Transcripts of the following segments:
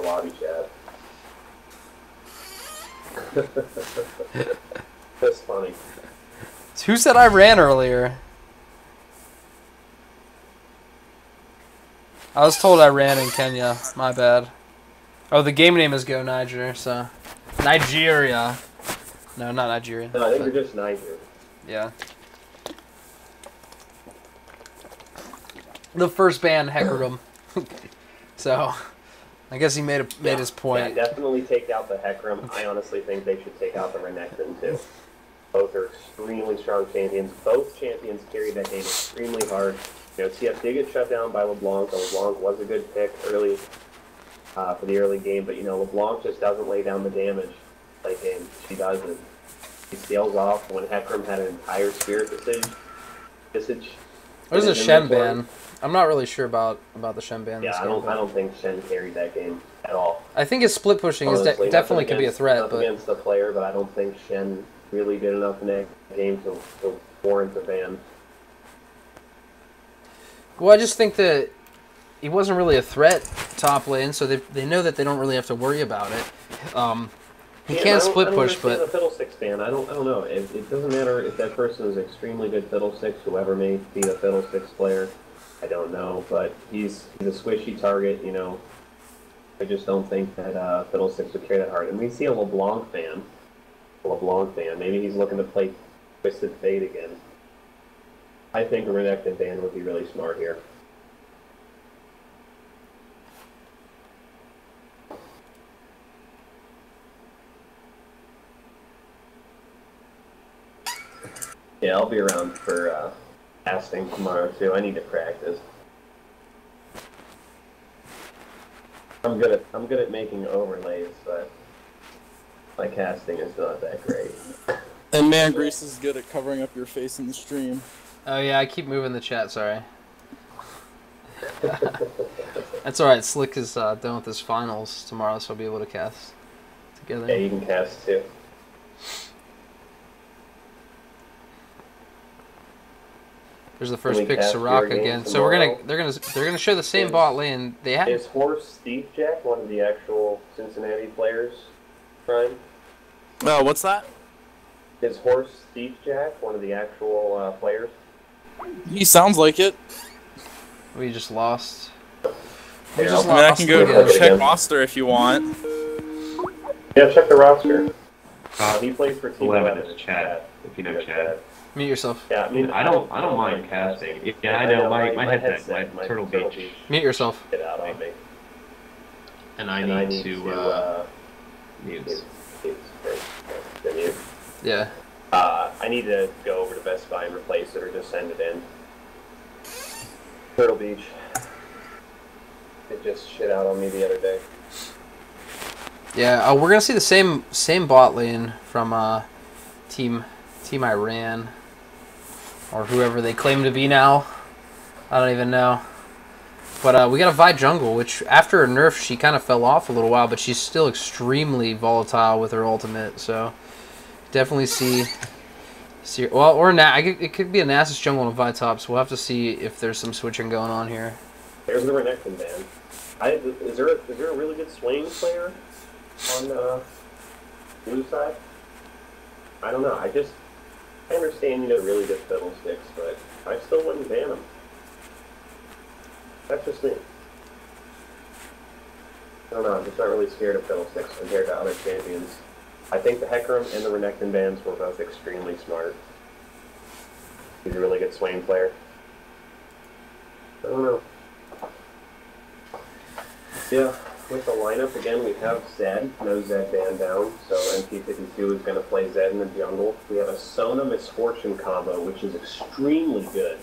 lobby chat. That's funny. Who said I ran earlier? I was told I ran in Kenya. My bad. Oh, the game name is Go Niger, so... Nigeria. No, not Nigeria. No, I think you're just Niger. Yeah. The first band heckled him. So, I guess he made his point. Yeah, definitely take out the Heckram. I honestly think they should take out the Renekton, too. Both are extremely strong champions. Both champions carried that game extremely hard. You know, TF did get shut down by LeBlanc, so LeBlanc was a good pick early for the early game, but, you know, LeBlanc just doesn't lay down the damage late game. She doesn't. He scales off when Heckram had an entire Spirit visage. There's a Shen ban. I'm not really sure about the Shen ban. Yeah, I don't think Shen carried that game at all. I think his split pushing definitely could be a threat, but against the player, but I don't think Shen really did enough in that game to warrant the ban. Well, I just think that he wasn't really a threat top lane, so they know that they don't really have to worry about it. He can't split push, but the Fiddlesticks ban. I don't know. It doesn't matter if that person is extremely good Fiddlesticks, whoever may be a Fiddlesticks player. I don't know, but he's a squishy target. You know, I just don't think that Fiddlesticks would carry that hard. And we see a LeBlanc fan. Maybe he's looking to play Twisted Fate again. I think a Renekton ban would be really smart here. Yeah, I'll be around for casting tomorrow too. I need to practice. I'm good at making overlays, but my casting is not that great. And man, Grease is good at covering up your face in the stream. Oh yeah, I keep moving the chat. Sorry. That's all right. Slick is done with his finals tomorrow, so I'll be able to cast together. Yeah, you can cast too. There's the first pick, Soraka again. So they're gonna show the same bot lane. They have. Is Horse Steve Jack one of the actual Cincinnati players? Brian? What's that? Is Horse Steve Jack one of the actual players? He sounds like it. We just lost. I can go check roster if you want. Yeah, check the roster. He plays for Team 11 in the chat, if you know chat. Mute yourself. Yeah, I mean, I don't mind casting. Yeah, I know, my headset, my Turtle Beach. Mute yourself. Get out on me. And I need to mute. Yeah. I need to go over to Best Buy and replace it or just send it in. Turtle Beach. It just shit out on me the other day. Yeah, we're gonna see the same bot lane from Team Iran or whoever they claim to be now. I don't even know. But we got a Vi jungle, which after a nerf she kind of fell off a little while, but she's still extremely volatile with her ultimate. So definitely see well, or it could be a Nasus jungle and a Vi top. So we'll have to see if there's some switching going on here. There's the Renekton ban. Is there a really good Swain player on the blue side? I don't know. I understand, you know, really good Fiddlesticks, but I still wouldn't ban them. That's just me. I don't know, I'm just not really scared of Fiddlesticks compared to other champions. I think the Heckram and the Renekton bans were both extremely smart. He's a really good Swain player. I don't know. Yeah, with the lineup, again, we have Zed. No Zed ban down, so MP52 is going to play Zed in the jungle. We have a Sona Misfortune combo, which is extremely good.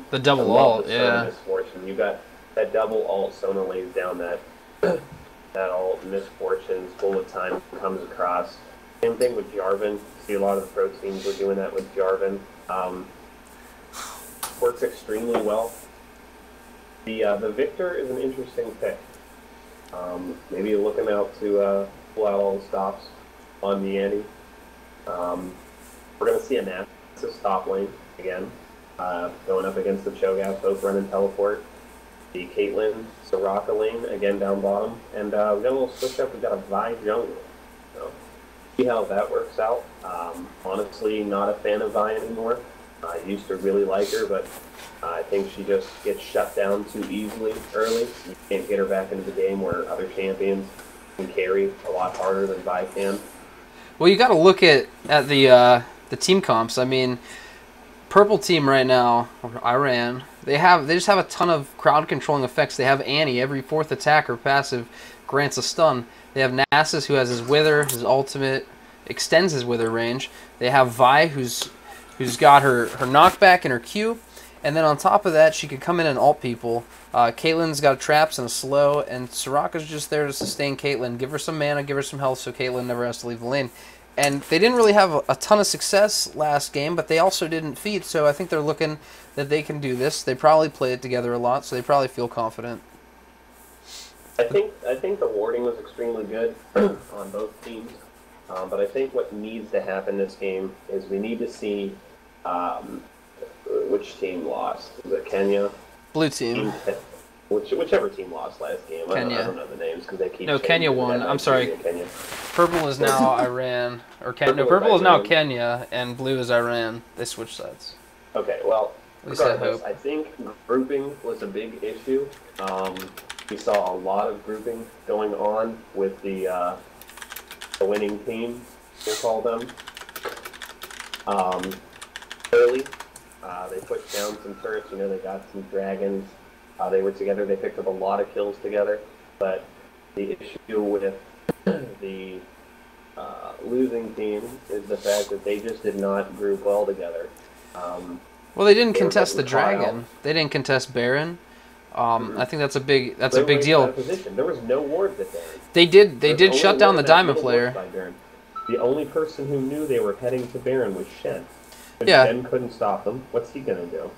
The double ult, yeah. Misfortune. You got that double ult, Sona lays down that ult, Misfortune's bullet time comes across. Same thing with Jarvan. See a lot of the pro teams were doing that with Jarvan. Works extremely well. The Victor is an interesting pick. Maybe looking out to pull out all the stops on the Annie. We're going to see a Nasus top lane again, going up against the Cho'Gath, both running teleport. the Caitlyn Soraka lane, again down bottom. And we got a little switch up. We got a Vi jungle. So, see how that works out. Honestly, not a fan of Vi anymore. I used to really like her, but I think she just gets shut down too easily early. You can't get her back into the game where other champions can carry a lot harder than Vi can. Well, you got to look at the team comps. I mean, purple team right now, Iran. They just have a ton of crowd controlling effects. They have Annie. Every fourth attacker passive grants a stun. They have Nasus, who has his wither, his ultimate extends his wither range. They have Vi, who's got her knockback and her Q. And then on top of that, she could come in and ult people. Caitlyn's got traps and a slow, and Soraka's just there to sustain Caitlyn. Give her some mana, give her some health, so Caitlyn never has to leave the lane. And they didn't really have a ton of success last game, but they also didn't feed, so I think they're looking that they can do this. They probably play it together a lot, so they probably feel confident. I think the warding was extremely good on both teams, but I think what needs to happen this game is we need to see which team lost. Was it Kenya? Blue team. Whichever team lost last game. Kenya. I don't know the names because they keep. No, Kenya won. I'm sorry. Kenya. Purple is now Iran, or purple is now Kenya, and blue is Iran. They switched sides. Okay, well, At least I regardless, hope. I think grouping was a big issue. We saw a lot of grouping going on with the winning team, we'll call them. Early, they pushed down some turrets. You know, they got some dragons. They were together. They picked up a lot of kills together. But the issue with the losing team is the fact that they just did not group well together. Well, they didn't contest the dragon. They didn't contest Baron. I think that's a big deal. There was no wards at Baron. They did shut down the diamond player. The only person who knew they were heading to Baron was Shen. And Yeah. Shen couldn't stop them. What's he gonna do?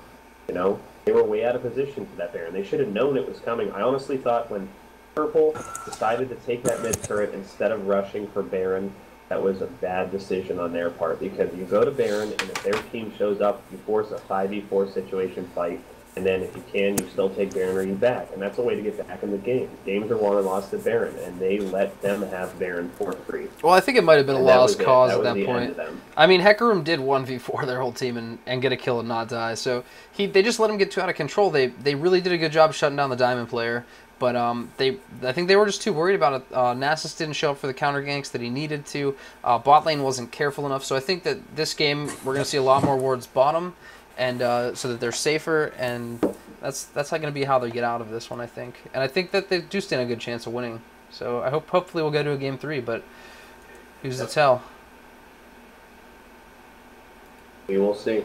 You know, they were way out of position for that Baron. They should have known it was coming. I honestly thought when Purple decided to take that mid turret instead of rushing for Baron, that was a bad decision on their part, because you go to Baron, and if their team shows up, you force a 5v4 situation fight, and then if you can, you still take Baron or you back, and that's a way to get back in the game. Games are won and lost at Baron, and they let them have Baron for free. Well, I think it might have been a lost cause at that the point. end of them. I mean, Hecarim did 1v4 their whole team and get a kill and not die, so they just let him get too out of control. They really did a good job shutting down the diamond player, but I think they were just too worried about it. Nasus didn't show up for the counter ganks that he needed to. Bot lane wasn't careful enough, so I think that this game we're going to see a lot more wards bottom, and so that they're safer, and that's going to be how they get out of this one, I think. And I think that they do stand a good chance of winning. So I hopefully we'll go to a game 3, but who's to tell? We will see.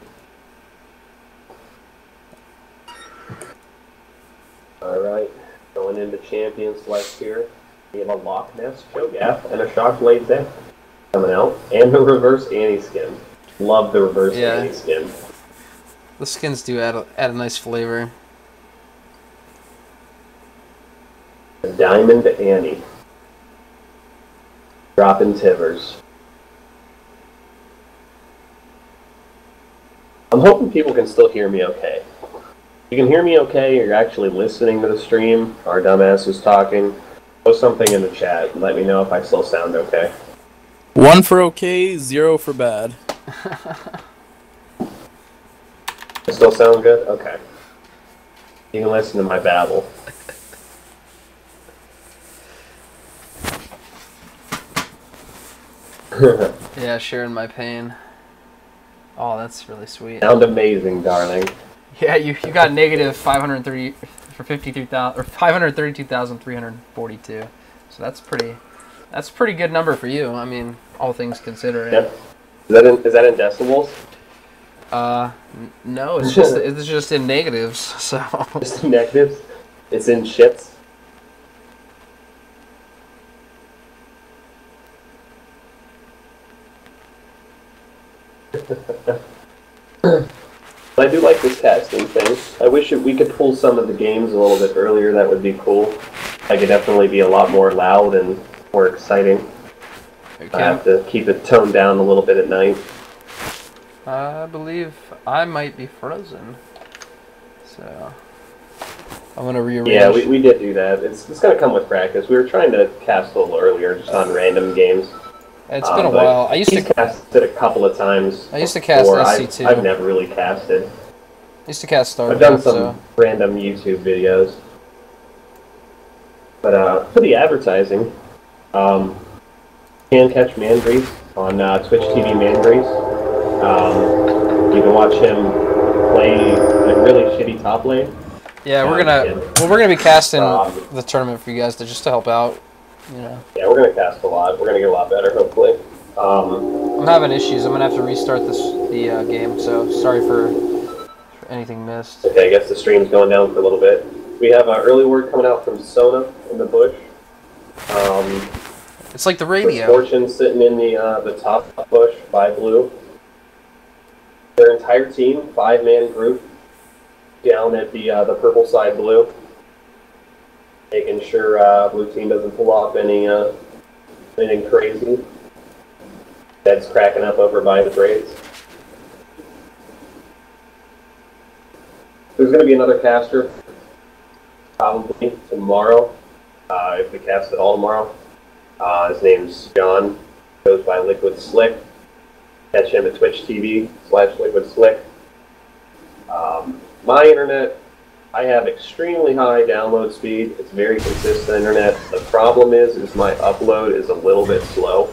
All right, going into Champions Select here, we have a Loch Ness Cho'Gath and a Shockblade Zen coming out, and the Reverse Annie skin. Love the Reverse Annie skin. The skins do add a nice flavor. The Diamond Annie. Dropping Tivers. I'm hoping people can still hear me okay. If you can hear me okay, you're actually listening to the stream, our dumbass is talking, post something in the chat and let me know if I still sound okay. 1 for okay, 0 for bad. I still sound good? Okay. You can listen to my babble. Yeah, sharing my pain. Oh, that's really sweet. Sound amazing, darling. Yeah, you got negative 530 for 53,000 or 532,342. So that's pretty good number for you. I mean, all things considered. Yep. Is that in decibels? No, it's just in negatives. So just in negatives. It's in shits. I do like this casting thing. I wish we could pull some of the games a little bit earlier. That would be cool. I could definitely be a lot more loud and more exciting. okay. I have to keep it toned down a little bit at night. I believe I might be frozen. So I'm gonna rearrange. Yeah, we did do that. It's gonna come with practice. We were trying to cast a little earlier, just on random games. It's been a while. I used to cast it a couple of times. I used to cast SC2. I've never really casted. I used to cast Star. I've done some random YouTube videos. But for the advertising, can catch Mangrease on Twitch TV Mangrease. You can watch him play a really shitty top lane. Yeah, we're gonna be casting the tournament for you guys just to help out. You know. Yeah, we're gonna cast a lot. We're gonna get a lot better, hopefully. I'm having issues. I'm gonna have to restart the game. So sorry for anything missed. Okay, I guess the stream's going down for a little bit. We have early word coming out from Sona in the bush. It's like the radio. Fortune sitting in the top bush by blue. Their entire team, 5-man group, down at the purple side blue, making sure blue team doesn't pull off anything crazy. Dead's cracking up over by the braids. There's going to be another caster, probably tomorrow, if we cast it all tomorrow. His name's John, goes by Liquid Slick. Catch him at Twitch TV/Liquid Slick. My internet, I have extremely high download speed. It's very consistent internet. The problem is my upload is a little bit slow.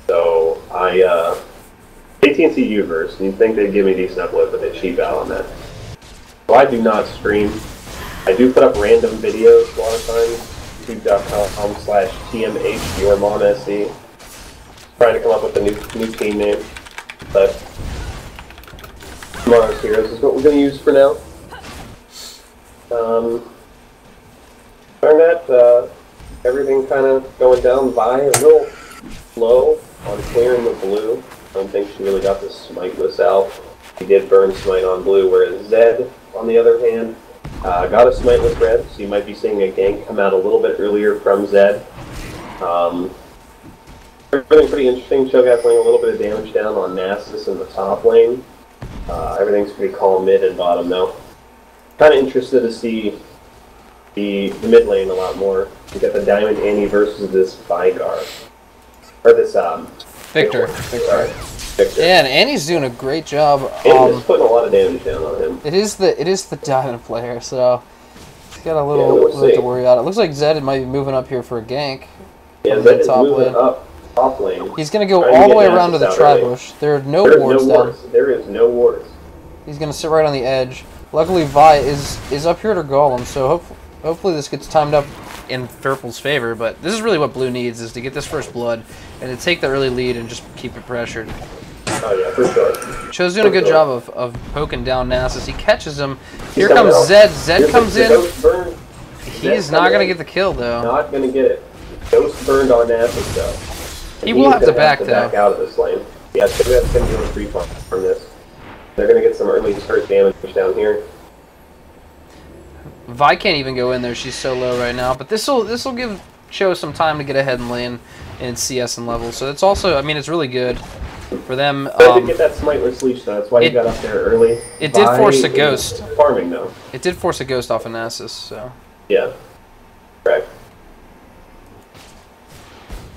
So AT&T Uverse, and you'd think they'd give me decent upload, but they cheap out on that. So I do not stream. I do put up random videos a lot of times. YouTube.com/TMHYourMomSC. Trying to come up with a new team name, but Tomorrow's Heroes is what we're going to use for now. Internet, everything kind of going down by a little slow on clearing the blue. I don't think she really got the smiteless out. She did burn smite on blue, whereas Zed, on the other hand, got a smiteless red, so you might be seeing a gank come out a little bit earlier from Zed. Everything pretty interesting. Cho'Gath laying a little bit of damage down on Nasus in the top lane. Everything's pretty calm mid and bottom now. Kind of interested to see the mid lane a lot more. We got the Diamond Annie versus this Vigar. Or this, Victor. Sorry. Victor. Yeah, and Annie's doing a great job. Annie's putting a lot of damage down on him. It is the Diamond player, so he's got a little bit to worry about. It looks like Zed might be moving up here for a gank. Yeah, Zed is moving up top lane. He's going to go all the way around to the tri-bush. There are no wards down. There is no wards. He's going to sit right on the edge. Luckily, Vi is up here to Golem, so hopefully this gets timed up in Purple's favor. But this is really what Blue needs, is to get this first blood and to take the early lead and just keep it pressured. Oh yeah, for sure. Cho's doing a good job of poking down Nasus. He catches him. Here comes Zed. Zed comes in. He's not going to get the kill, though. Not going to get it. Ghost burned on Nasus, though. He will have to back out of this lane. Yeah, so that's going to do a free farm from this. They're going to get some early start damage down here. Vi can't even go in there. She's so low right now. But this'll give Cho some time to get ahead in lane in CS and level. So it's also, I mean, it's really good for them. But I did get that smiteless leash, though. That's why you got up there early. It did force a ghost. Farming, though. It did force a ghost off of Nasus, so. Yeah. Correct.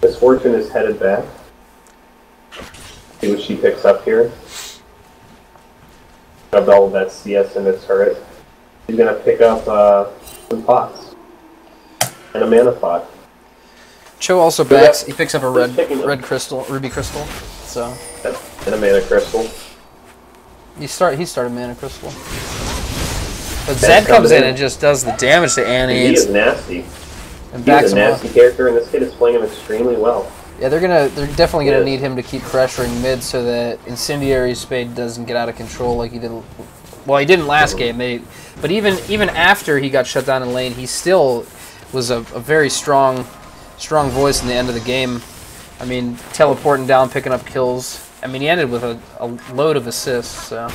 Miss Fortune is headed back. See what she picks up here. Shoved all of that CS in the turret. She's going to pick up some pots. And a mana pot. Cho also backs. He picks up a red crystal, ruby crystal. So. And a mana crystal. He started mana crystal. But Zed comes in and just does the damage to Annie. He is nasty. And he's a nasty character, and this kid is playing him extremely well. Yeah, they're definitely gonna need him to keep pressuring mid so that Incendiary Spade doesn't get out of control like he did. Well, he didn't last game, but even after he got shut down in lane, he still was a very strong voice in the end of the game. I mean, teleporting down, picking up kills. I mean, he ended with a load of assists. So.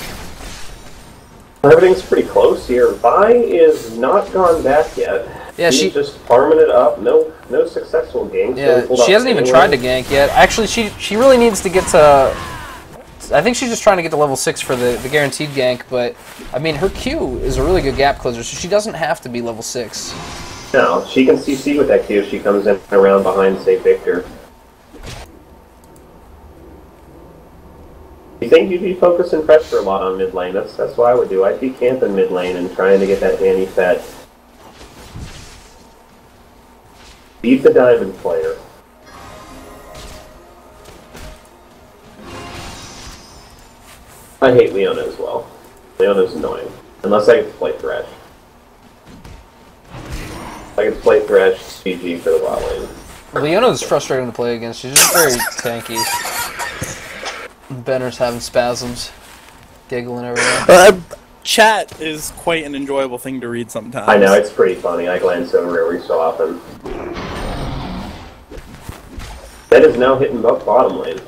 Everything's pretty close here. Vi is not gone back yet. Yeah, she's just farming it up. No successful gank. Yeah, she hasn't even tried to gank yet. Actually, she really needs to get to I think she's just trying to get to level 6 for the guaranteed gank, but, I mean, her Q is a really good gap closer, so she doesn't have to be level 6. No, she can CC with that Q if she comes in around behind, say, Victor. You think you'd be focusing pressure a lot on mid lane? That's what I would do. I'd be camping mid lane and trying to get that Annie fed. Beat the diamond player. I hate Leona as well. Leona's annoying. Unless I get to play Thresh. If I get to play Thresh, GG for the bot lane. Leona's frustrating to play against. She's just very tanky. Benner's having spasms. Giggling everywhere. Chat is quite an enjoyable thing to read sometimes. I know, it's pretty funny. I glance over every so often. That is now hitting bottom lane.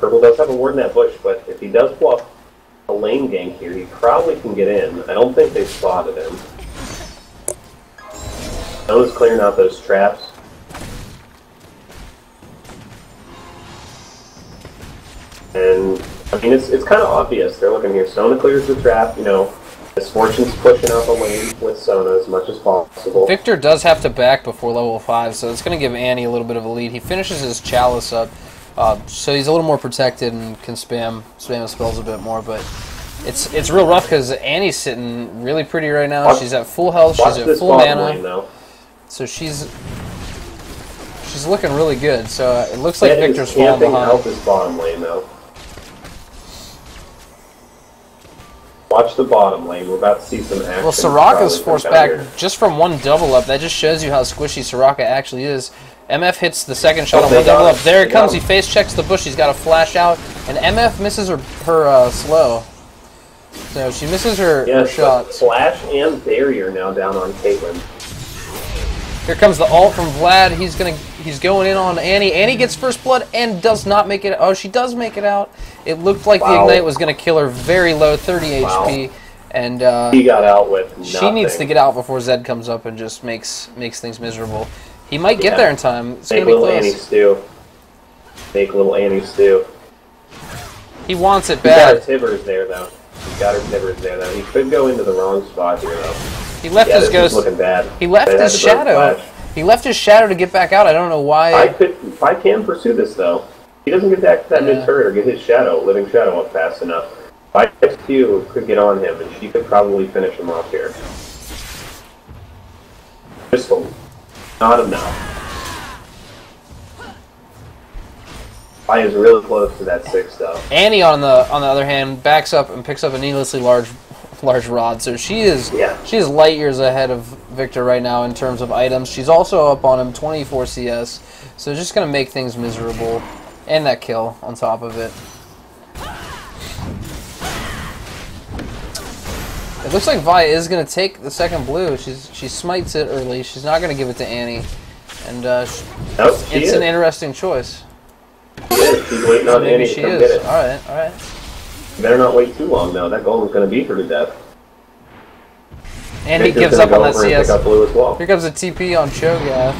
Purple does have a ward in that bush, but if he does pull up a lane gank here, he probably can get in. I don't think they spotted him. Noah's clearing out those traps. And, I mean, it's kind of obvious. They're looking here. Sona clears the trap, you know. Misfortune's pushing out the lane with Sona as much as possible. Victor does have to back before level 5, so it's going to give Annie a little bit of a lead. He finishes his Chalice up, so he's a little more protected and can spam his spells a bit more, but it's real rough because Annie's sitting really pretty right now. She's at full health, she's at full mana, so she's looking really good. So it looks like Victor's falling behind. Out this bottom lane, though. Watch the bottom lane. We're about to see some action. Well, Soraka's forced back just from one double up. That just shows you how squishy Soraka actually is. MF hits the second shot on one double up. There it comes. He face checks the bush. He's got to flash out, and MF misses her slow. So she misses her shots. Flash and barrier now down on Caitlyn. Here comes the ult from Vlad. He's going in on Annie. Annie gets first blood and does not make it. Oh, she does make it out. It looked like the ignite was going to kill her very low, 30 HP, and he got out with nothing. She needs to get out before Zed comes up and just makes things miserable. He might get there in time. It's going to be close. Annie stew. Make little Annie stew. He wants it bad. He's got her Tibbers there, though. He could go into the wrong spot here, though. He left his ghost. Looking bad. He left his shadow. He left his shadow to get back out. I don't know why. If I can pursue this, though. He doesn't get back to that mid turret or get his living shadow up fast enough. Q could get on him, and she could probably finish him off here. Just not enough. I is really close to that 6, though. Annie, on the other hand, backs up and picks up a needlessly large rod, so she is light years ahead of Victor right now in terms of items. She's also up on him 24 CS, so just gonna make things miserable. And that kill on top of it. It looks like Vi is going to take the second blue. She smites it early. She's not going to give it to Annie. And it's an interesting choice. She's waiting on Annie to come get it. Alright. You better not wait too long, though. That golem is going to beat her to death. And he gives up on that CS. Here comes a TP on Cho'Gath.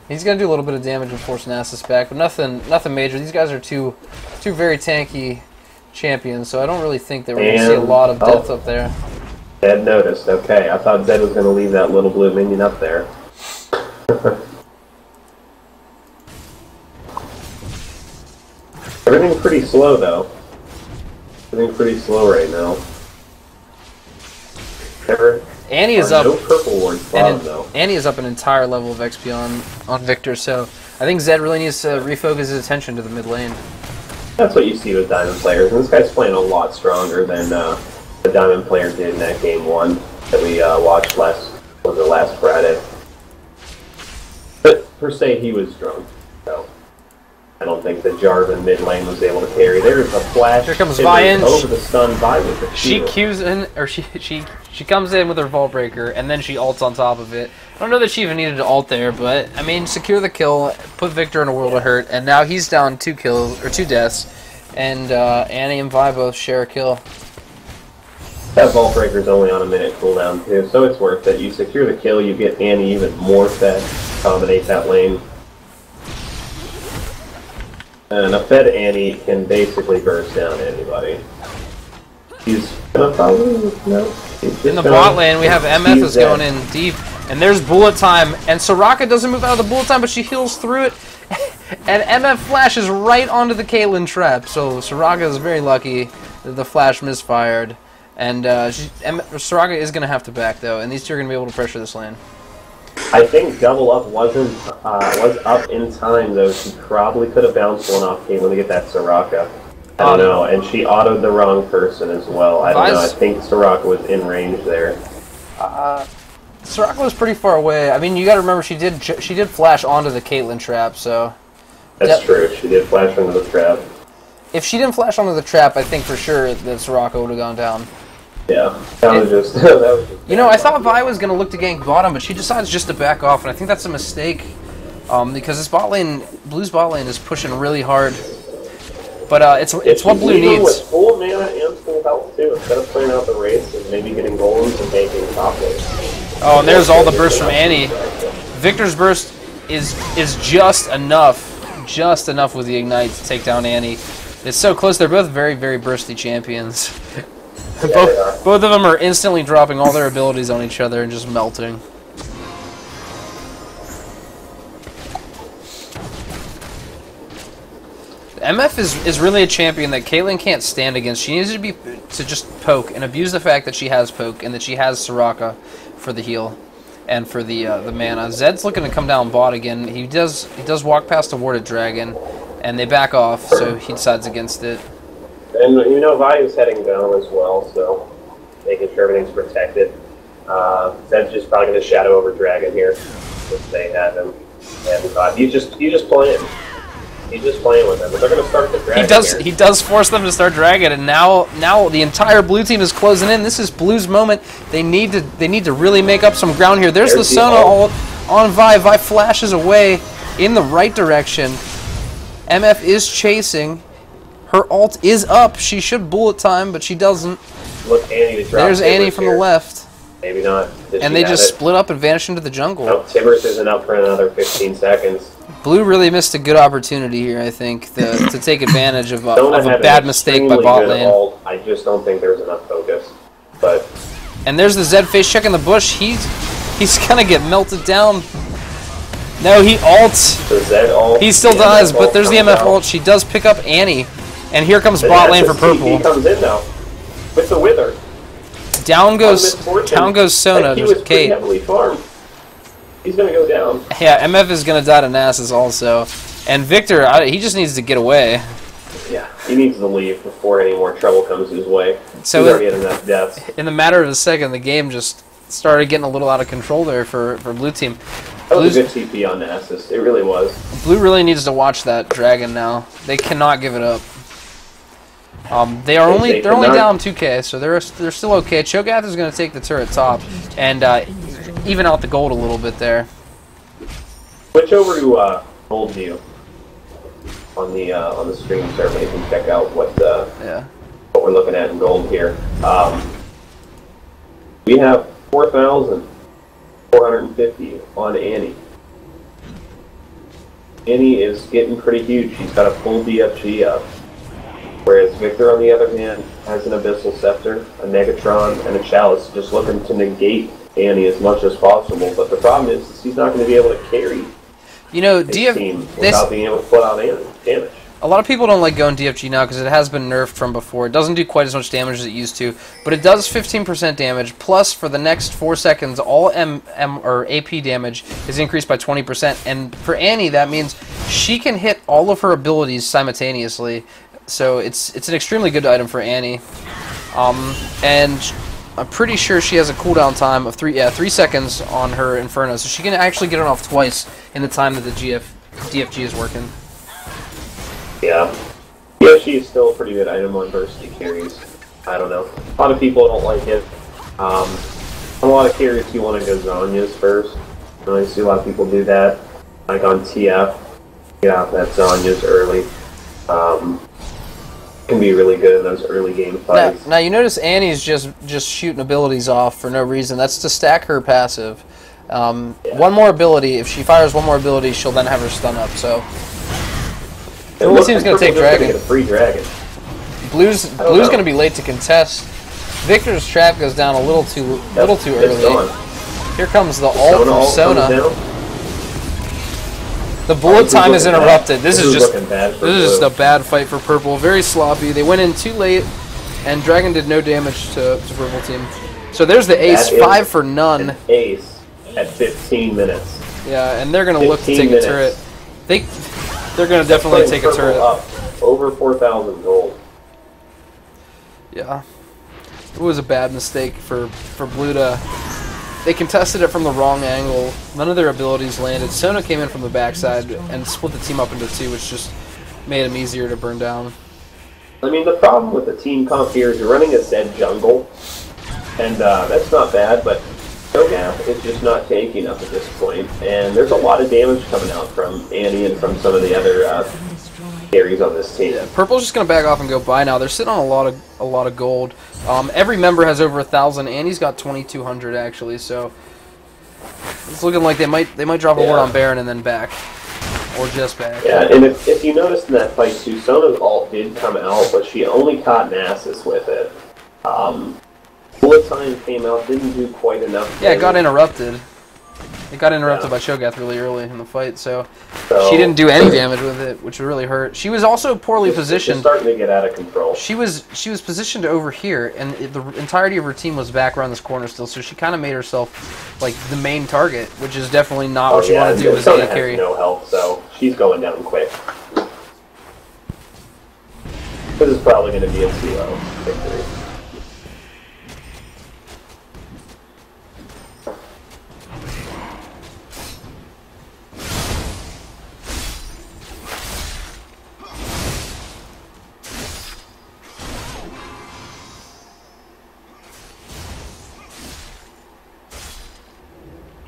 He's gonna do a little bit of damage and force Nasus back, but nothing major. These guys are two very tanky champions, so I don't really think that we're gonna see a lot of death up there. Zed noticed. Okay, I thought Zed was gonna leave that little blue minion up there. Everything's pretty slow, though. Everything's pretty slow right now. Annie is up. No purple wards bottom, though. Annie is up an entire level of XP on Victor, so I think Zed really needs to refocus his attention to the mid lane. That's what you see with Diamond players, and this guy's playing a lot stronger than the Diamond player did in that game 1 that we watched last Friday. But per se, he was strong. So I don't think the Jarvan mid lane was able to carry. There's a flash. Here comes Vi in. Over the stun Vi with the She cues in, or she comes in with her Vault Breaker, and then she ults on top of it. I don't know that she even needed to ult there, but I mean, secure the kill, put Victor in a world of hurt, and now he's down 2 deaths, and Annie and Vi both share a kill. That Vault Breaker is only on a minute cooldown too, so it's worth it. You secure the kill, you get Annie even more fed, dominate that lane. And a fed Annie can basically burst down anybody. He's gonna probably in the bot lane. We have MF is going in deep, and there's bullet time. And Soraka doesn't move out of the bullet time, but she heals through it. And MF flashes right onto the Caitlyn trap. So Soraka is very lucky that the flash misfired. And Soraka is going to have to back, though, and these two are going to be able to pressure this lane. I think double up was up in time, though. She probably could have bounced one off Caitlyn to get that Soraka. I don't know, and she autoed the wrong person as well. I don't know, I think Soraka was in range there. Soraka was pretty far away. I mean, you got to remember she did flash onto the Caitlyn trap, so... That's true, she did flash into the trap. If she didn't flash onto the trap, I think for sure that Soraka would have gone down. Yeah, that was just... that was just you know, I thought Vi was going to look to gank bottom, but she decides just to back off, and I think that's a mistake. Because this bot lane, Blue's bot lane is pushing really hard. But it's what Blue needs. With full mana and full health, too, instead of playing out the race and maybe getting golems and making top lane. Oh, and there's all the burst from Annie. Victor's burst is just enough with the Ignite to take down Annie. It's so close. They're both very, very bursty champions. Yeah, both of them are instantly dropping all their abilities on each other and just melting. MF is really a champion that Caitlyn can't stand against. She needs to just poke and abuse the fact that she has poke and that she has Soraka for the heal and for the mana. Zed's looking to come down bot again. He does walk past a warded dragon, and they back off, so he decides against it. And you know, Vi is heading down as well, so making sure everything's protected. Zed's just probably going to shadow over dragon here if they have him. And he's just playing. He's just playing with them, but they're going to start the dragon. He does force them to start dragon, and now the entire blue team is closing in. This is Blue's moment. They need to really make up some ground here. There's the Sona all on Vi. Vi flashes away in the right direction. MF is chasing. Her ult is up. She should bullet time, but she doesn't. Look, Annie to drop. There's Annie from the left. Maybe not. And they just split up and vanish into the jungle. No, Tibbers isn't up for another 15 seconds. Blue really missed a good opportunity here, I think, to take advantage of a bad mistake by bot lane. Ult. I just don't think there's enough focus. But and there's the Zed face check in the bush. He's gonna get melted down. No, he ults. The Zed ult. He still dies, but there's the MF ult. She does pick up Annie, and here comes bot lane for purple. He comes in now with the wither. Down goes Sona. He was pretty heavily farmed. He's gonna go down. Yeah, MF is gonna die to Nasus also, and Victor, he just needs to get away. Yeah, he needs to leave before any more trouble comes his way. So he's already had enough deaths. In the matter of a second, the game just started getting a little out of control there for Blue team. That was a good TP on Nasus. It really was. Blue really needs to watch that dragon now. They cannot give it up. They're only down 2k, so they're still okay. Cho'Gath is going to take the turret top and even out the gold a little bit there. Switch over to gold view on the stream so everybody can check out what we're looking at in gold here. We have 4,450 on Annie. Annie is getting pretty huge. She's got a full DFG up. Whereas Victor, on the other hand, has an Abyssal Scepter, a Negatron, and a Chalice, just looking to negate Annie as much as possible. But the problem is he's not going to be able to carry his team without being able to put out damage. A lot of people don't like going DFG now because it has been nerfed from before. It doesn't do quite as much damage as it used to, but it does 15% damage. Plus, for the next 4 seconds, all or AP damage is increased by 20%. And for Annie, that means she can hit all of her abilities simultaneously. So it's an extremely good item for Annie. And I'm pretty sure she has a cooldown time of 3 seconds on her Inferno, so she can actually get it off twice in the time that the DFG is working. Yeah, she's still a pretty good item on bursty carries. I don't know. A lot of people don't like it. On a lot of carries, you want to go Zhonya's first. I see a lot of people do that. Like on TF, get out that Zhonya's early. Can be really good in those early game fights. Now you notice Annie's just shooting abilities off for no reason. That's to stack her passive. One more ability. If she fires one more ability, she'll then have her stun up. So Blue team's gonna take dragon. Get a free dragon. Blue's gonna be late to contest. Victor's trap goes down a little too early. Here comes the ult from Sona. The bullet time is interrupted. This is just a bad fight for purple. Very sloppy. They went in too late, and dragon did no damage to purple team. So there's the ace, 5 for none. An ace at 15 minutes. Yeah, and they're gonna look to take a turret. They're gonna definitely take a turret. Up over 4,000 gold. Yeah. It was a bad mistake for Blue to... They contested it from the wrong angle. None of their abilities landed. Sona came in from the backside and split the team up into 2, which just made him easier to burn down. I mean, the problem with the team comp here is you're running a Zed jungle, and that's not bad, but Cho'Gath is just not tanky enough at this point, and there's a lot of damage coming out from Annie and from some of the other carries on this team. Yeah, purple's just gonna back off and go buy now. They're sitting on a lot of gold. Every member has over 1,000. Annie's got 2,200 actually, so it's looking like they might drop a ward on Baron and then back, or just back. Yeah, and if you noticed in that fight too, Sona's ult did come out, but she only caught Nasus with it. Bullet time came out, didn't do quite enough. Yeah, it got interrupted. It got interrupted by Cho'Gath really early in the fight, so she didn't do any damage with it, which really hurt. She was also poorly positioned. It's starting to get out of control. She was positioned over here, and the entirety of her team was back around this corner still, so she kind of made herself like the main target, which is definitely not what you want to do as a carry. No help, so she's going down quick. This is probably going to be a 2-0 victory.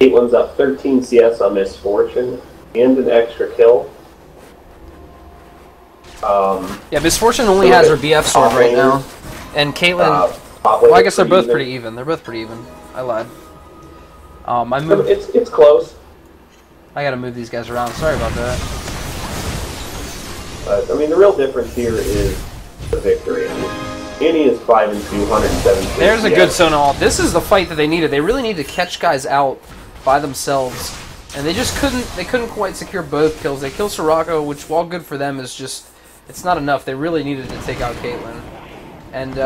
Caitlin's up 13 CS on Misfortune and an extra kill. Yeah, Misfortune only has her BF sword right now, and Caitlyn. Well, I guess they're both pretty even. They're both pretty even. I lied. I moved. It's close. I gotta move these guys around. Sorry about that. I mean, the real difference here is the victory. Annie is 5 and 217. There's a good Sona ult. This is the fight that they needed. They really need to catch guys out by themselves, and they just couldn't. They couldn't quite secure both kills. They killed Sirocco, which, while good for them, is just it's not enough. They really needed to take out Caitlyn, and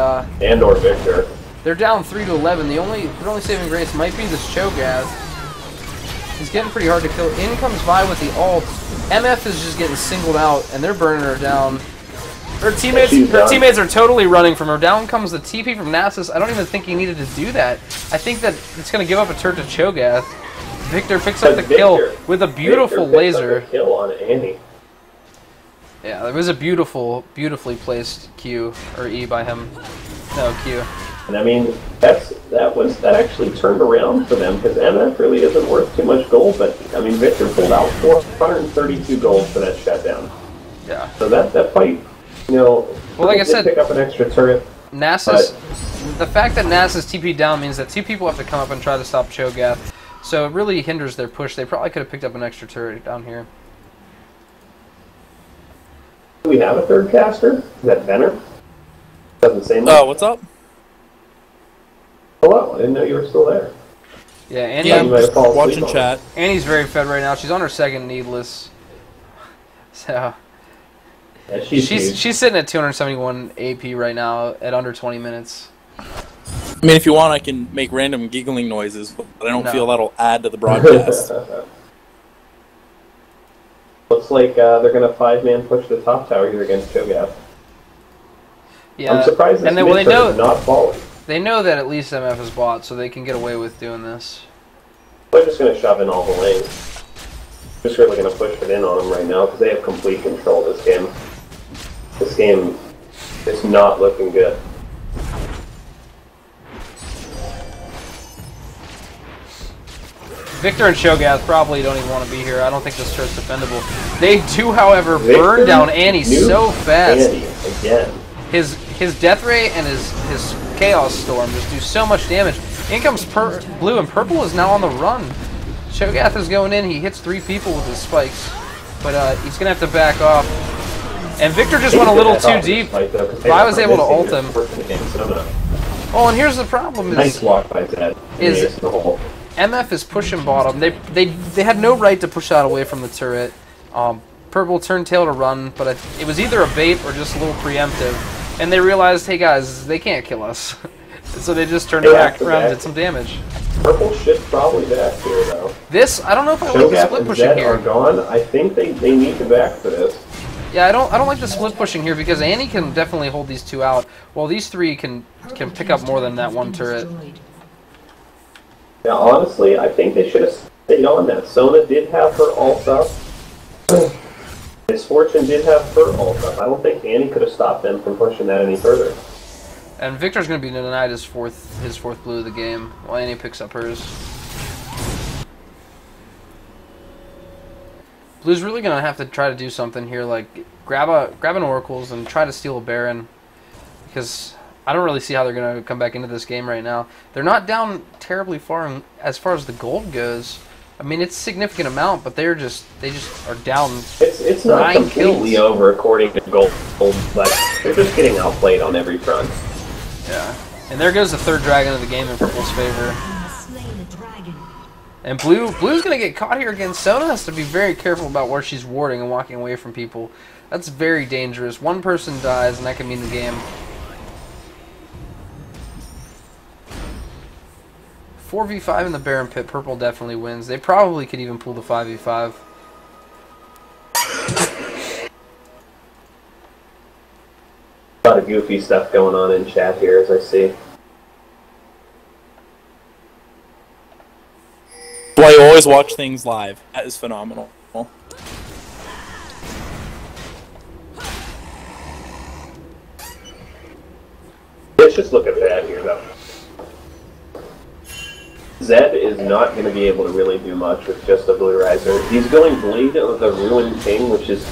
or Victor. They're down 3-11. Their only saving grace might be this Cho'Gath. He's getting pretty hard to kill. In comes Vi with the ult. MF is just getting singled out, and they're burning her down. Her teammates are totally running from her. Down comes the TP from Nasus. I don't even think he needed to do that. I think that it's going to give up a turret to Cho'Gath. Victor picks up the kill with a beautiful laser. Kill on Annie. Yeah, there was a beautifully placed Q or E by him. No, Q. And I mean, that actually turned around for them, because MF really isn't worth too much gold, but I mean, Victor pulled out 432 gold for that shutdown. Yeah. So that fight, you know, well, like I said, pick up an extra turret. Nasus, the fact that Nasus TP'd down means that 2 people have to come up and try to stop Cho'Gath, so it really hinders their push. They probably could have picked up an extra turret down here. Do we have a third caster? Is that Venner? Doesn't say much. Oh, what's up? Hello, I didn't know you were still there. Yeah, Annie. Yeah, I'm just watching chat. Annie's very fed right now. She's on her second needless. So yeah, she's sitting at 271 AP right now at under 20 minutes. I mean, if you want, I can make random giggling noises, but I don't feel that'll add to the broadcast. Looks like they're going to 5-man push the top tower here against Cho'Gath. Yeah, I'm surprised this mid turret is not falling. They know that at least MF is bought, so they can get away with doing this. They're just going to shove in all the lanes. Just really going to push it in on them right now, because they have complete control of this game. This game is not looking good. Victor and Cho'Gath probably don't even want to be here. I don't think this turret's defendable. They do, however, burn down Annie so fast. Annie again. His Death Ray and his Chaos Storm just do so much damage. In comes Blue, and Purple is now on the run. Cho'Gath is going in. He hits 3 people with his spikes, but he's going to have to back off. And Victor just went a little too deep. I was able to ult him. Oh, and here's the problem: nice walk by Zed. MF is pushing bottom. They had no right to push that away from the turret. Purple turned tail to run, but it was either a bait or just a little preemptive. And they realized, hey guys, they can't kill us. So they just turned back around and did some damage. Purple should probably back here, though. This, I don't know if I like the split pushing here. Are gone. I think they need to back for this. Yeah, I don't like the split pushing here because Annie can definitely hold these two out, while these three can pick up more than that one turret. Yeah, honestly, I think they should have stayed on that. Sona did have her ult up. Misfortune did have her ult up. I don't think Annie could have stopped them from pushing that any further. And Victor's going to be denied his fourth blue of the game, while Annie picks up hers. Blue's really going to have to try to do something here, like grab an Oracles and try to steal a Baron, because I don't really see how they're going to come back into this game right now. They're not down terribly far as the gold goes. I mean, it's a significant amount, but they just are down. It's not completely kills. Over according to gold, but they're just getting outplayed on every front. Yeah, and there goes the third dragon of the game in Purple's favor. And Blue's gonna get caught here again. Sona has to be very careful about where she's warding and walking away from people. That's very dangerous. One person dies, and that can mean the game. 4v5 in the Baron pit. Purple definitely wins. They probably could even pull the 5v5. A lot of goofy stuff going on in chat here, as I see. Well, I always watch things live. That is phenomenal. It's just looking bad here, though. Zed is not going to be able to really do much with just a Blue Riser. He's going Blade of the Ruined King, which is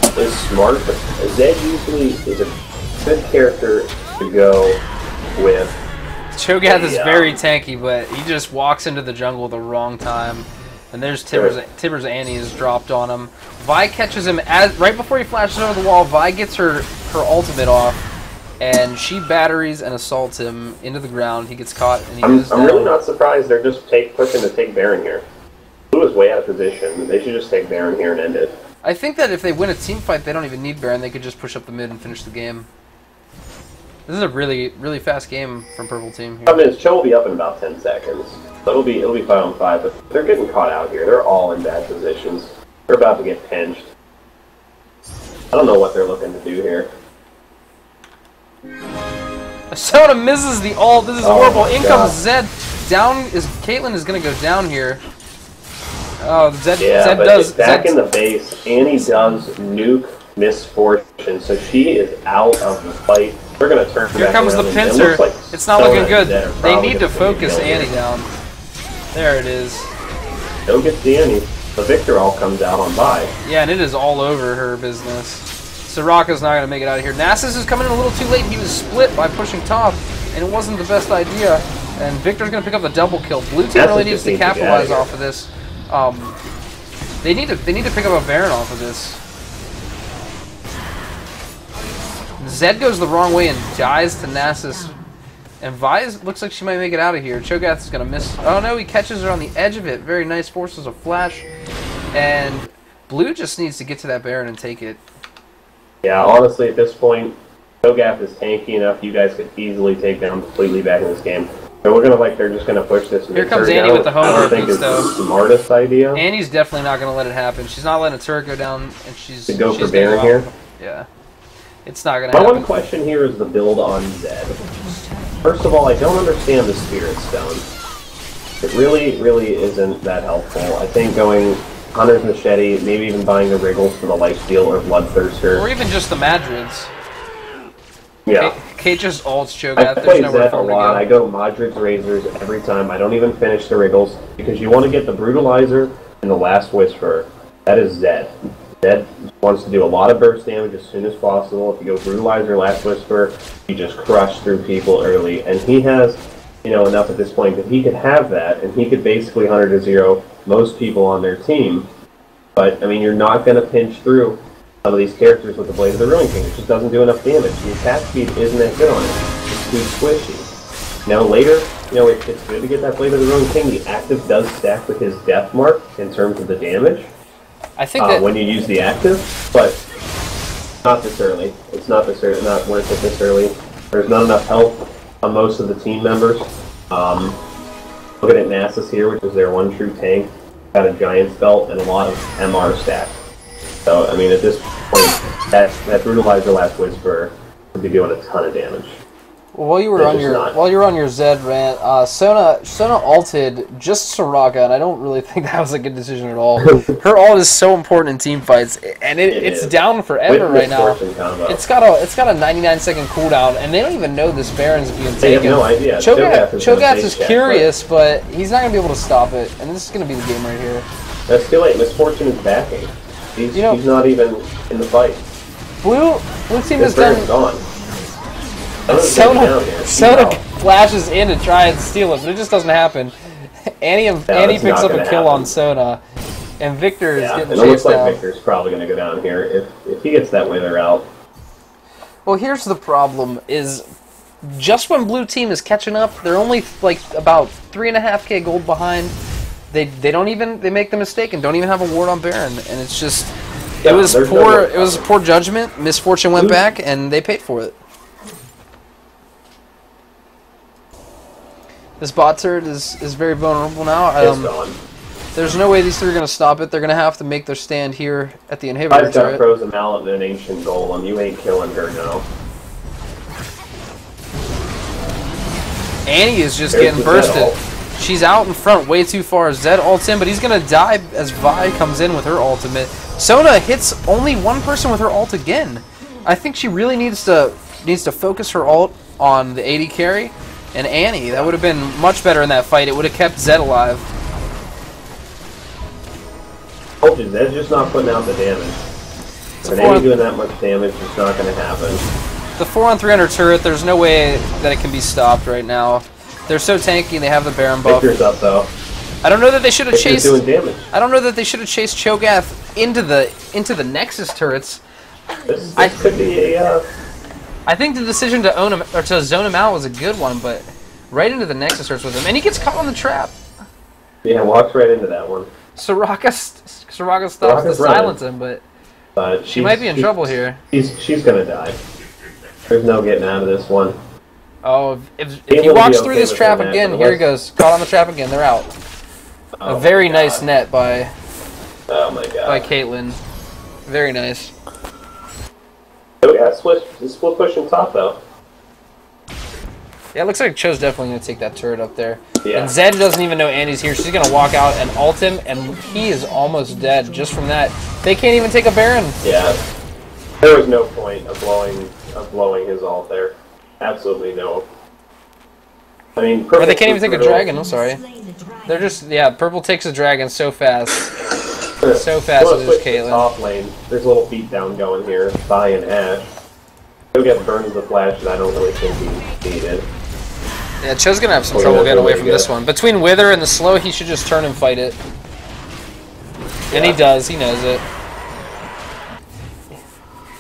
smart, but Zed usually is a good character to go with. Cho'Gath is very tanky, but he just walks into the jungle at the wrong time. And there's Tibbers Annie is dropped on him. Vi catches him right before he flashes over the wall. Vi gets her ultimate off, and she batteries and assaults him into the ground. He gets caught, and he goes down. I'm really not surprised they're just pushing to take Baron here. Blue is way out of position. They should just take Baron here and end it. I think that if they win a team fight, they don't even need Baron. They could just push up the mid and finish the game. This is a really, really fast game from Purple Team here. I mean, Cho will be up in about 10 seconds. So it'll be 5-on-5, but they're getting caught out here. They're all in bad positions. They're about to get pinched. I don't know what they're looking to do here. Sona misses the ult. This is horrible. In comes Zed. Caitlyn is gonna go down here. Oh, Zed does. Back in the base, Annie does nuke Misfortune, so she is out of the fight. They're gonna turn. Here comes the pincer. It's not looking good. They need to focus Annie down. There it is. Don't get the Annie. The Victor all comes out on Vi. Yeah, and it is all over her business. Soraka's not going to make it out of here. Nasus is coming in a little too late. He was split by pushing top, and it wasn't the best idea. And Victor's going to pick up the double kill. Blue team really needs to capitalize off of this. They need to pick up a Baron off of this. Zed goes the wrong way and dies to Nasus. And Vi looks like she might make it out of here. Cho'Gath is going to miss. Oh no, he catches her on the edge of it. Very nice, forces a flash. And Blue just needs to get to that Baron and take it. Yeah, honestly, at this point, Cho'Gath is tanky enough. You guys could easily take them completely back in this game. So they're just going to push this. Here comes Annie with the home I don't think it's the smartest idea. Annie's definitely not going to let it happen. She's not letting a turret go down, and she's for Baron here. Yeah, it's not going to happen. My one question here is the build on Zed. First of all, I don't understand the Spirit Stone. It really, really isn't that helpful. I think going Hunter's Machete, maybe even buying the Wriggles for the Lifesteal or Bloodthirster. Or even just the Madrids. Yeah. Kate just ults Cho'Gath. I play Zed a lot. I go Madrid's Razors every time. I don't even finish the Wriggles because you want to get the Brutalizer and the Last Whisper. That is Zed. Zed wants to do a lot of burst damage as soon as possible. If you go Brutalizer, Last Whisper, you just crush through people early. And he has, enough at this point that he could have that, and he could basically 100 to 0 most people on their team. But, I mean, you're not going to pinch through some of these characters with the Blade of the Ruin King. It just doesn't do enough damage. The attack speed isn't that good on it. It's too squishy. Now later, it's good to get that Blade of the Ruin King. The active does stack with his death mark in terms of the damage. I think that when you use the active, but not this early. It's not worth it this early. There's not enough health on most of the team members. Looking at Nasus here, which is their one true tank, got a Giant's Belt and a lot of MR stack. So, I mean, at this point, that Brutalizer Last Whisper would be doing a ton of damage. While you were on your Zed rant, Sona ulted just Soraka, and I don't really think that was a good decision at all. Her ult is so important in team fights, and it's down forever right now. It's got a 99-second cooldown, and they don't even know this Baron's being taken. They have no idea. Cho'Gath is curious, but he's not gonna be able to stop it, and this is gonna be the game right here. That's too late. Misfortune is backing. He's not even in the fight. Blue team has done. Gone. Sona flashes in to try and steal it, but it just doesn't happen. Annie picks up a kill on Sona, and Victor is getting chased out. It looks like Victor's probably going to go down here if he gets that Wither out. Well, here's the problem: is just when blue team is catching up, they're only like about 3.5k gold behind. They make the mistake and don't even have a ward on Baron, and it's just it was poor judgment. Misfortune went back, and they paid for it. This bot turret is very vulnerable now. There's no way these three are going to stop it. They're going to have to make their stand here at the inhibitor I've got turret. frozen mallet and an ancient golem. You ain't killing her, no. Annie is just getting bursted. She's out in front way too far. Zed ults in, but he's going to die as Vi comes in with her ultimate. Sona hits only one person with her ult again. I think she really needs to focus her ult on the AD carry and Annie. That would have been much better in that fight. It would have kept Zed alive. Zed's just not putting out the damage. When Annie doing that much damage, it's not going to happen. The 4-on-300 turret, there's no way that it can be stopped right now. They're so tanky. They have the Baron buff. Victor's up though. I don't know that they should have chased. Doing damage. I don't know that they should have chased Cho'Gath into the Nexus turrets. This could be a. I think the decision to own him or to zone him out was a good one, but right into the Nexus turrets with him, and he gets caught on the trap. Yeah, walks right into that one. Soraka stops to silence him, but she might be in trouble here. She's gonna die. There's no getting out of this one. Oh, if he walks through this trap again, here he goes. Caught on the trap again. They're out. A very nice net by. Oh my god. By Caitlyn. Very nice. Oh yeah, split pushing top though. Yeah, it looks like Cho's definitely gonna take that turret up there. Yeah. And Zed doesn't even know Annie's here. She's gonna walk out and ult him, and he is almost dead just from that. They can't even take a Baron. Yeah. There was no point of blowing his ult there. Absolutely no. I mean, or they can't even take a dragon. I'm sorry. They're just Purple takes a dragon so fast, so fast with his Caitlyn. Top lane. There's a little beatdown going here. Vi and Ashe. He'll get burned with a flash that I don't really think he needed. Yeah, Cho's gonna have some trouble getting away from this one. Between Wither and the slow, he should just turn and fight it. And he does. He knows it.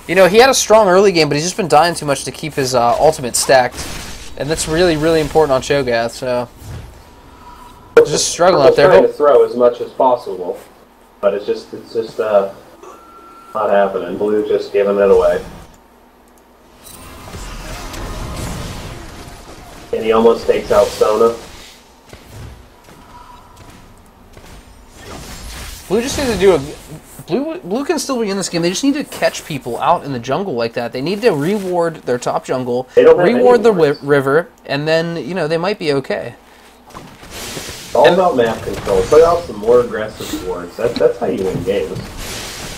You know, he had a strong early game, but he's just been dying too much to keep his ultimate stacked. And that's really, really important on Cho'Gath, so... He's just struggling up there. Trying to throw as much as possible, but it's just not happening. Blue's just giving it away. And he almost takes out Sona. Blue just needs to do a... Blue can still be in this game. They just need to catch people out in the jungle like that. They need to reward their top jungle, reward the river, and then, you know, they might be okay. It's all about map control. Put out some more aggressive wards. That's how you win games.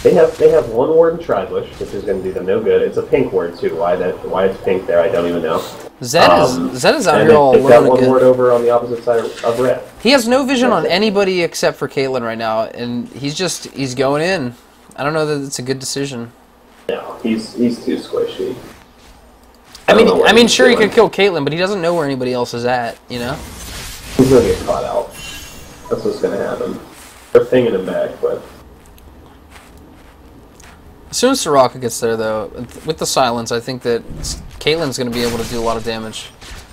They have one ward in Tribush, which is going to do them no good. It's a pink ward too. Why it's pink there, I don't even know. Zed is out here all alone again. They've got one ward over on the opposite side of red. He has no vision on anybody except for Caitlyn right now, and he's going in. I don't know that it's a good decision. No, he's too squishy. I mean, sure he could kill Caitlyn, but he doesn't know where anybody else is at. You know. He's gonna get caught out. That's what's gonna happen. They're pinging him back, but. As soon as Soraka gets there, though, with the silence, I think that Caitlyn's going to be able to do a lot of damage.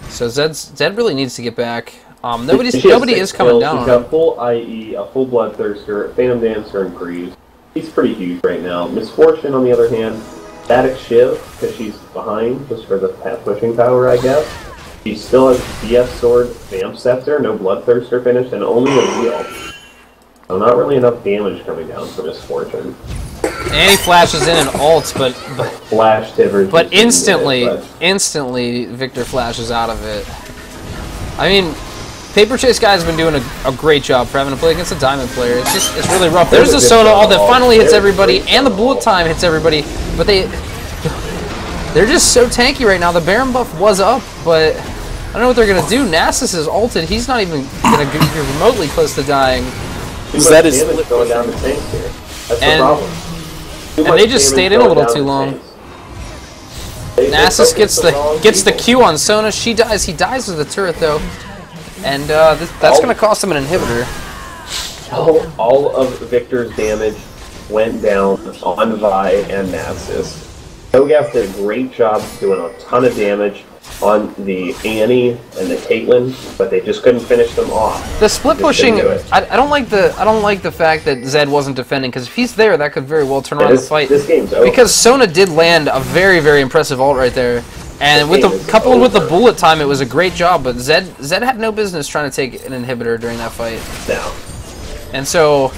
So Zed really needs to get back. Nobody is coming down. She's got full IE, a full Bloodthirster, Phantom Dancer, and Greaves. He's pretty huge right now. Misfortune, on the other hand, Static Shiv, because she's behind, just for the pushing power, I guess. She still has BF Sword, Vamp Scepter, no Bloodthirster finish, and only a wheel. So not really enough damage coming down for Misfortune. And he flashes in and ults, but Flash Tivers. But instantly, Victor flashes out of it. I mean, Paper Chase Guy has been doing a great job for having to play against a Diamond player. It's really rough. There's a Sona ult that finally hits everybody, and the bullet time hits everybody, but they're just so tanky right now. The Baron buff was up, but I don't know what they're going to do. Nasus is ulted. He's not even going to be remotely close to dying. That is going down the tanks here. That's the problem. And they just stayed in a little too long. Nasus gets the Q on Sona. She dies. He dies with the turret though, and that's going to cost him an inhibitor. All of Victor's damage went down on Vi and Nasus. Cho'Gath did a great job doing a ton of damage on the Annie and the Caitlyn, but they just couldn't finish them off. The split pushing, I don't like the fact that Zed wasn't defending, because if he's there, that could very well turn around the fight. This game's over. Because Sona did land a very, very impressive ult right there, and coupled with the bullet time, it was a great job. But Zed had no business trying to take an inhibitor during that fight. No. And so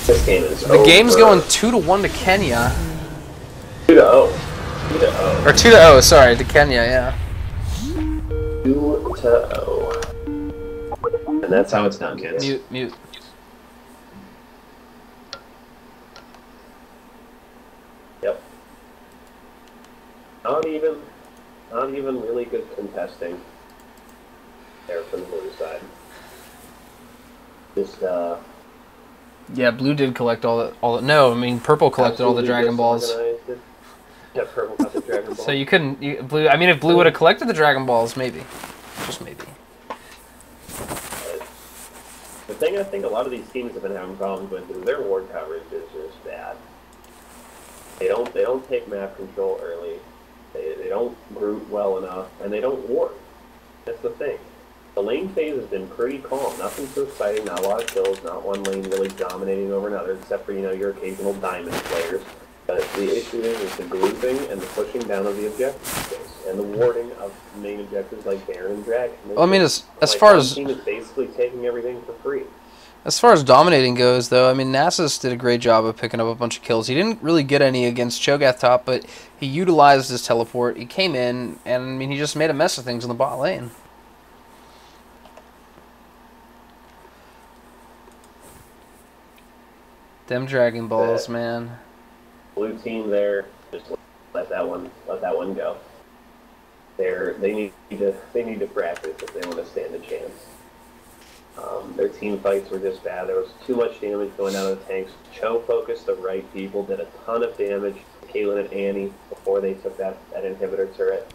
this game is the game's going 2-1 to Kenya. 2-0. Or 2-0, sorry, to Kenya, yeah. 2-0. And that's how it's done, kids. Mute. Yep. Not even really good contesting there from the blue side. Just yeah, blue did collect all the no, I mean purple collected all the Dragon Balls. Yeah, purple got the Dragon Balls. So you couldn't blue. I mean, if blue would have collected the Dragon Balls, maybe, just maybe. The thing I think a lot of these teams have been having problems with is their ward coverage is just bad. They don't take map control early. They don't root well enough, and they don't ward. That's the thing. The lane phase has been pretty calm. Nothing too exciting. Not a lot of kills. Not one lane really dominating over another, except for your occasional diamond players. But the issue is the grouping and the pushing down of the objectives and the warding of main objectives like Baron and Dragon. Well, I mean, as far as team is basically taking everything for free. As far as dominating goes, though, I mean, Nasus did a great job of picking up a bunch of kills. He didn't really get any against Cho'Gath top, but he utilized his teleport. He came in, and I mean, he just made a mess of things in the bot lane. Them Dragon Balls, man. Blue team there, just let that one go. They need to practice if they want to stand a chance. Their team fights were just bad. There was too much damage going down the tanks. Cho focused the right people, did a ton of damage to Caitlyn and Annie before they took that inhibitor turret,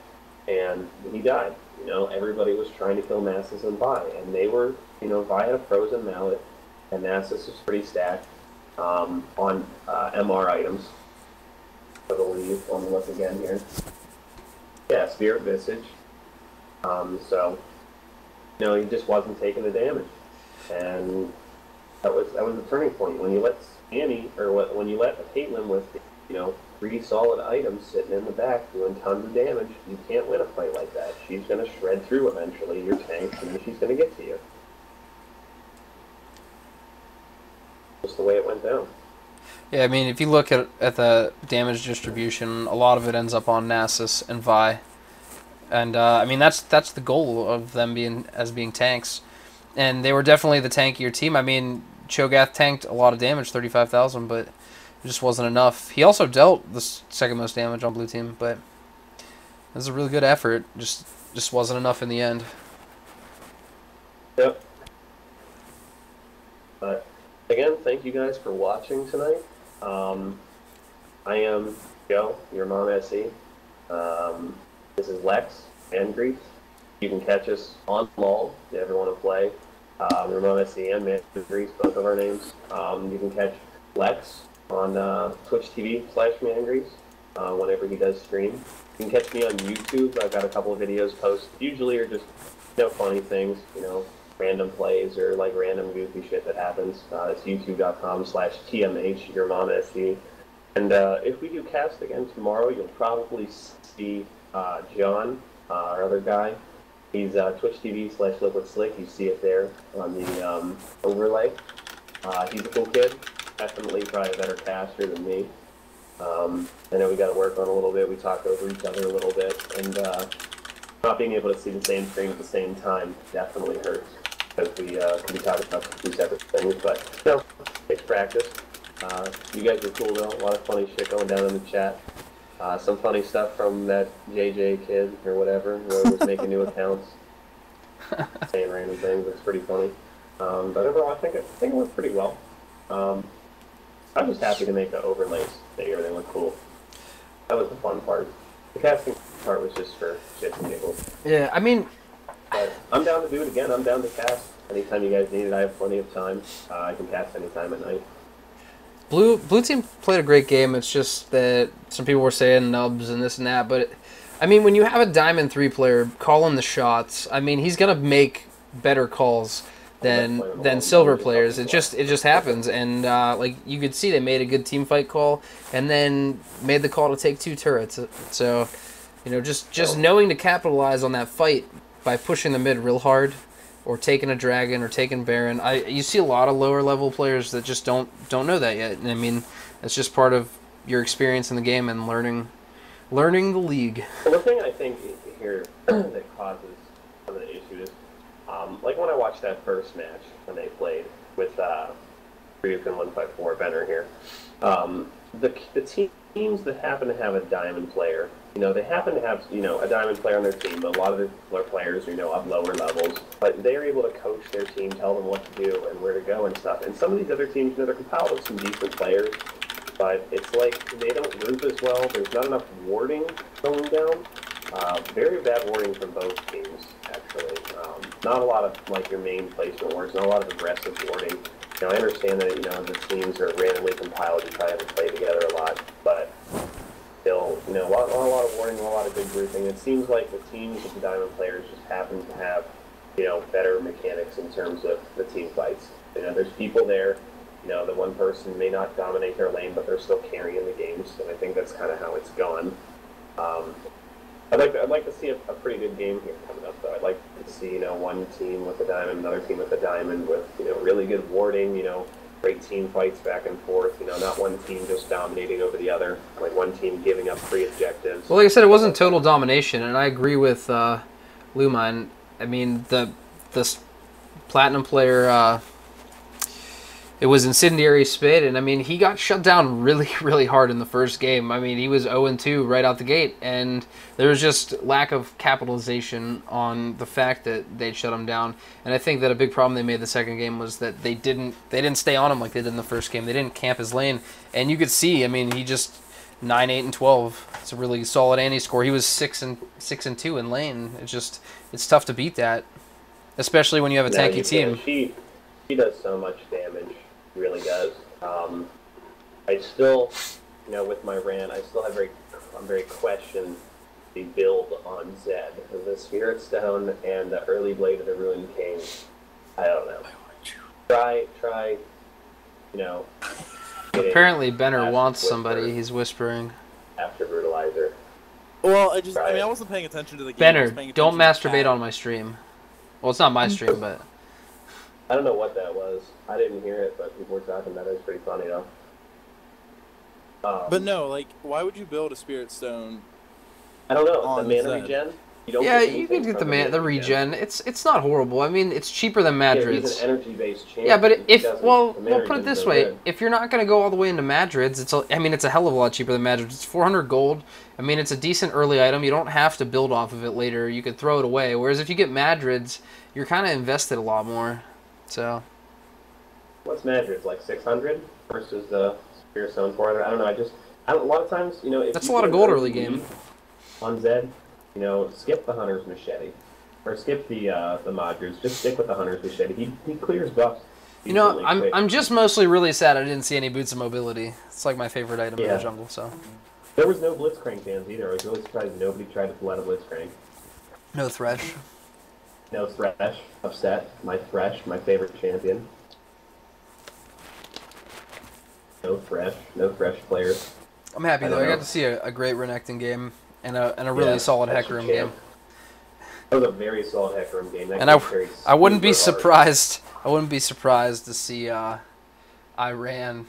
and he died. Everybody was trying to kill Nasus and Vi, and they were, Vi had a frozen mallet, and Nasus was pretty stacked on MR items. I believe. Let me look again here. Yeah, Spirit Visage. So, he just wasn't taking the damage, and that was the turning point. When you let Annie, or when you let a Caitlyn with, 3 solid items sitting in the back doing tons of damage, you can't win a fight like that. She's going to shred through eventually your tanks, and then she's going to get to you. Just the way it went down. Yeah, I mean, if you look at the damage distribution, a lot of it ends up on Nasus and Vi. And, I mean, that's the goal of them being tanks. And they were definitely the tankier team. I mean, Cho'Gath tanked a lot of damage, 35,000, but it just wasn't enough. He also dealt the second most damage on blue team, but it was a really good effort. Just wasn't enough in the end. Yep. But, again, thank you guys for watching tonight. I am Joe, your mom SE. This is Lex and Grease. You can catch us on LOL if you ever want to play. Your mom SE and Man Grease, both of our names. You can catch Lex on Twitch TV/Mangrease whenever he does stream. You can catch me on YouTube. I've got a couple of videos posted. Usually are just funny things, random plays or like random goofy shit that happens. It's youtube.com/TMH your mom SC. And if we do cast again tomorrow, you'll probably see John, our other guy. He's Twitch TV/Liquid Slick. You see it there on the overlay. He's a cool kid. Definitely probably a better caster than me. I know we got to work on a little bit. We talk over each other a little bit, and not being able to see the same screen at the same time definitely hurts because we can be talking about two separate things. But takes practice. You guys are cool though. A lot of funny shit going down in the chat. Some funny stuff from that JJ kid or whatever who was making new accounts, saying random things. It's pretty funny. But overall, I think it went pretty well. I'm just happy to make the overlays bigger. They look cool. That was the fun part. The casting part was just for shits and giggles. Yeah, I mean... But I'm down to do it again. I'm down to cast anytime you guys need it. I have plenty of time. I can cast anytime at night. Blue team played a great game. It's just that some people were saying nubs and this and that. But, I mean, when you have a Diamond 3 player calling the shots, I mean, he's going to make better calls than silver players. It just happens, and like you could see, they made a good team fight call, and then made the call to take 2 turrets. So, just knowing to capitalize on that fight by pushing the mid real hard, or taking a dragon or taking Baron. You see a lot of lower level players that just don't know that yet. And I mean, it's just part of your experience in the game and learning the league. Well, the thing I think here that causes some of the issues is. Like when I watched that first match when they played with Ryuk and 154 Benner here, the teams that happen to have a Diamond player, they happen to have a Diamond player on their team. But a lot of their players are of lower levels, but they're able to coach their team, tell them what to do and where to go and stuff. And some of these other teams, they're compiled with some decent players, but it's like they don't group as well. There's not enough warding going down. Very bad warding from both teams, actually. Not a lot of your main placement wards, not a lot of aggressive warding. I understand that the teams are randomly compiled. You probably have to play together a lot, but still, a lot of warding, a lot of good grouping. It seems like the teams of the Diamond players just happen to have better mechanics in terms of the team fights. There's people there. The one person may not dominate their lane, but they're still carrying the games, and I think that's kind of how it's gone. I'd like to see a pretty good game here coming up, though. I'd like to see, one team with a Diamond, another team with a Diamond with, really good warding, great team fights back and forth, not one team just dominating over the other, like one team giving up free objectives. Well, like I said, it wasn't total domination, and I agree with Lumine. I mean, the Platinum player... It was Incendiary Spit, and I mean, he got shut down really, really hard in the first game. I mean, he was 0-2 right out the gate, and there was just lack of capitalization on the fact that they'd shut him down. And I think that a big problem they made the second game was that they didn't stay on him like they did in the first game. They didn't camp his lane, and you could see. I mean, he just 9, 8, and 12. It's a really solid anti-score. He was 6 and 2 in lane. It's tough to beat that, especially when you have a tanky team. He does so much damage. Really does. I still, with my Ran, I still have I'm very questioned the build on Zed. The Spirit Stone and the early Blade of the Ruined King. I don't know. Try. Apparently, Benner wants somebody. He's whispering. After Brutalizer. Well, I wasn't paying attention to the game. Benner, don't masturbate on my stream. Well, it's not my stream, but. I don't know what that was. I didn't hear it, but people were talking about it. It's pretty funny, though. But no, why would you build a Spirit Stone? I don't know. The mana regen? You can get the regen. It's not horrible. I mean, it's cheaper than Madrids. He's an energy-based champion. Yeah, but we'll put it this way: if you're not going to go all the way into Madrids, it's a hell of a lot cheaper than Madrids. It's 400 gold. I mean, it's a decent early item. You don't have to build off of it later. You could throw it away. Whereas if you get Madrids, you're kind of invested a lot more. So, what's Madrid's like 600 versus the Spirit Stone 400? I don't know. A lot of times, if that's a lot of gold early game. On Zed, skip the Hunter's Machete or skip the Madrids. Just stick with the Hunter's Machete. He clears buffs. You know, decently quick. I'm just mostly really sad I didn't see any Boots of Mobility. It's like my favorite item in the jungle, so. There was no Blitzcrank fans either. I was really surprised nobody tried to pull out a Blitzcrank. No Thresh. No Thresh. Upset. My Thresh, my favorite champion. No Thresh. No Thresh players. I'm happy though. I got to see a great Renekton game and a really solid Hecarim game. That was a very solid Hecarim game. That And I wouldn't be surprised. I wouldn't be surprised to see Iran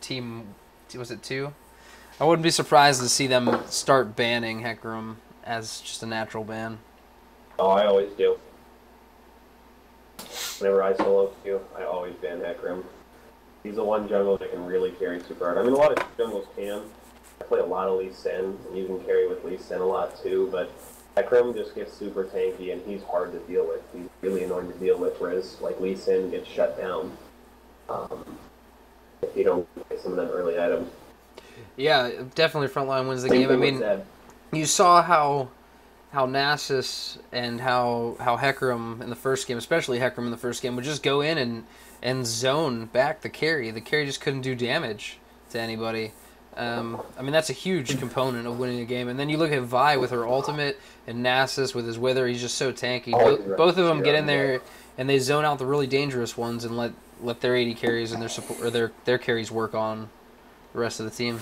team. Was it 2? I wouldn't be surprised to see them start banning Hecarim as just a natural ban. Oh, I always do. Whenever I solo queue, I always ban Hecarim. He's the one jungle that can really carry super hard. I mean, a lot of jungles can. I play a lot of Lee Sin, and you can carry with Lee Sin a lot too, but Hecarim just gets super tanky, and he's hard to deal with. He's really annoying to deal with, whereas like Lee Sin gets shut down if you don't get some of them early items. Yeah, definitely frontline wins the game. I mean, you saw how Nasus and how Hecarim in the first game, especially Hecarim in the first game, would just go in and zone back the carry. The carry just couldn't do damage to anybody. I mean, that's a huge component of winning a game. And then you look at Vi with her ultimate and Nasus with his Wither. He's just so tanky. Both of them get in there and they zone out the really dangerous ones and let their AD carries and their support or their carries work on the rest of the team.